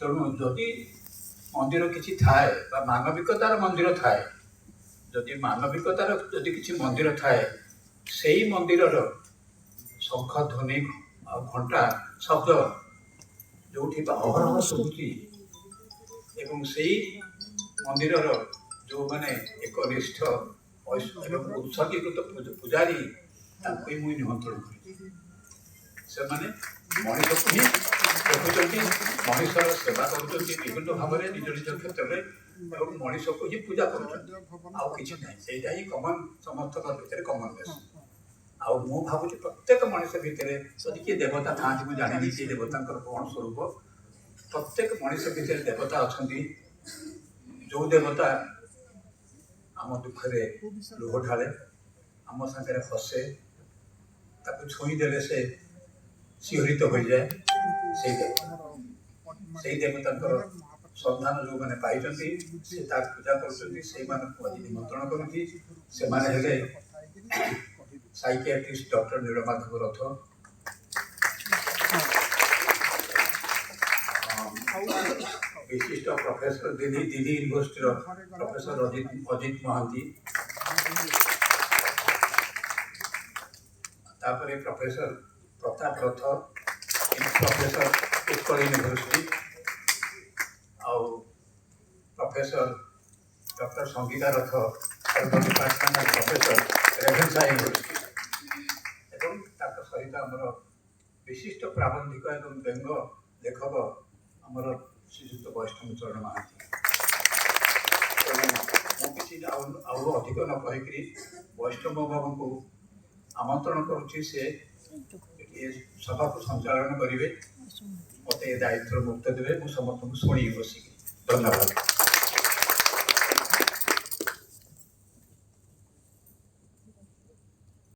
ତେଣୁ ଯଦି ମନ୍ଦିର କିଛି ଥାଏ ବା ମାନବିକତାର ମନ୍ଦିର ଥାଏ, ଯଦି ମାନବିକତାର ଯଦି କିଛି ମନ୍ଦିର ଥାଏ, ସେଇ ମନ୍ଦିରର ଶଙ୍ଖ ଧ୍ୱନି ଆଉ ଘଣ୍ଟା ଶବ୍ଦ ଯେଉଁଠି ଅହରହ ଶୁଭୁଛି ଏବଂ ସେଇ ମନ୍ଦିରର ଯେଉଁମାନେ ଏକନିଷ୍ଠ ଏବଂ ଉତ୍ସର୍ଗୀକୃତ ପୂଜାରୀ ତାଙ୍କୁ ହିଁ ମୁଁ ନିମନ୍ତ୍ରଣ କରିଛି। ସେମାନେ ମଣିଷକୁ ହିଁ ଦେଖୁଛନ୍ତି, ମଣିଷର ସେବା କରୁଛନ୍ତି ବିଭିନ୍ନ ଭାବରେ ନିଜ ନିଜ କ୍ଷେତ୍ରରେ ଏବଂ ମଣିଷକୁ ହିଁ ପୂଜା କରୁଛନ୍ତି, ଆଉ କିଛି ନାହିଁ। ସେଇଟା ହିଁ କମନ, ସମସ୍ତଙ୍କ ଭିତରେ କମନ ବେଶ। ଆଉ ମୁଁ ଭାବୁଛି ପ୍ରତ୍ୟେକ ମଣିଷ ଭିତରେ ଯଦି କିଏ ଦେବତା ଥାଆନ୍ତି, ମୁଁ ଜାଣିନି ସେ ଦେବତାଙ୍କର କ'ଣ ସ୍ୱରୂପ, ପ୍ରତ୍ୟେକ ମଣିଷ ଭିତରେ ଦେବତା ଅଛନ୍ତି। ଯେଉଁ ଦେବତା ଆମ ଦୁଃଖରେ ଲୁହ ଢାଳେ, ଆମ ସାଙ୍ଗରେ ହସେ, ତାକୁ ଛୁଇଁ ଦେଲେ ସେ ଶିହରିତ ହୋଇଯାଏ। ସେଇ ଦେବତାଙ୍କର ସନ୍ଧାନ ଯେଉଁମାନେ ପାଇଛନ୍ତି, ସେ ତାକୁ ପୂଜା କରୁଛନ୍ତି, ସେଇମାନଙ୍କୁ ଆଜି ନିମନ୍ତ୍ରଣ କରୁଛି। ସେମାନେ ହେଲେ ସାଇକିଆଟ୍ରିଷ୍ଟ ଡକ୍ଟର ନୀଳମାଧବ ରଥ, ବିଶିଷ୍ଟ ପ୍ରଫେସର ଦିଲ୍ଲୀ ୟୁନିଭର୍ସିଟିର ପ୍ରଫେସର ଅଜିତ ମହାନ୍ତି, ତାପରେ ପ୍ରଫେସର ପ୍ରତାପ ରଥ, ପ୍ରଫେସର ଉତ୍କଳ ୟୁନିଭର୍ସିଟି, ଆଉ ପ୍ରଫେସର ଡକ୍ଟର ସଙ୍ଗୀତା ରଥ, ଡିପାର୍ଟମେଣ୍ଟ ପ୍ରଫେସର ରେଭେନ୍ସା ୟୁନିଭର୍ସିଟି, ଏବଂ ତାଙ୍କ ସହିତ ଆମର ବିଶିଷ୍ଟ ପ୍ରାବନ୍ଧିକ ଏବଂ ବ୍ୟଙ୍ଗ ଲେଖକ ଆମର ଶ୍ରୀଯୁକ୍ତ ବୈଷ୍ଣବ ଚରଣ ମହାନ୍ତି। ତେଣୁ ମୁଁ କିଛି ଆଉ ଅଧିକ ନ କହିକରି ବୈଷ୍ଣବ ବାବୁଙ୍କୁ ଆମନ୍ତ୍ରଣ କରୁଛି, ସେ ସଭାକୁ ସଞ୍ଚାଳନ କରିବେ, ମୋତେ ଏ ଦାୟିତ୍ୱ ମୁକ୍ତ ଦେବେ, ମୁଁ ସମସ୍ତଙ୍କୁ ଶୁଣିବି ବସିକି। ଧନ୍ୟବାଦ।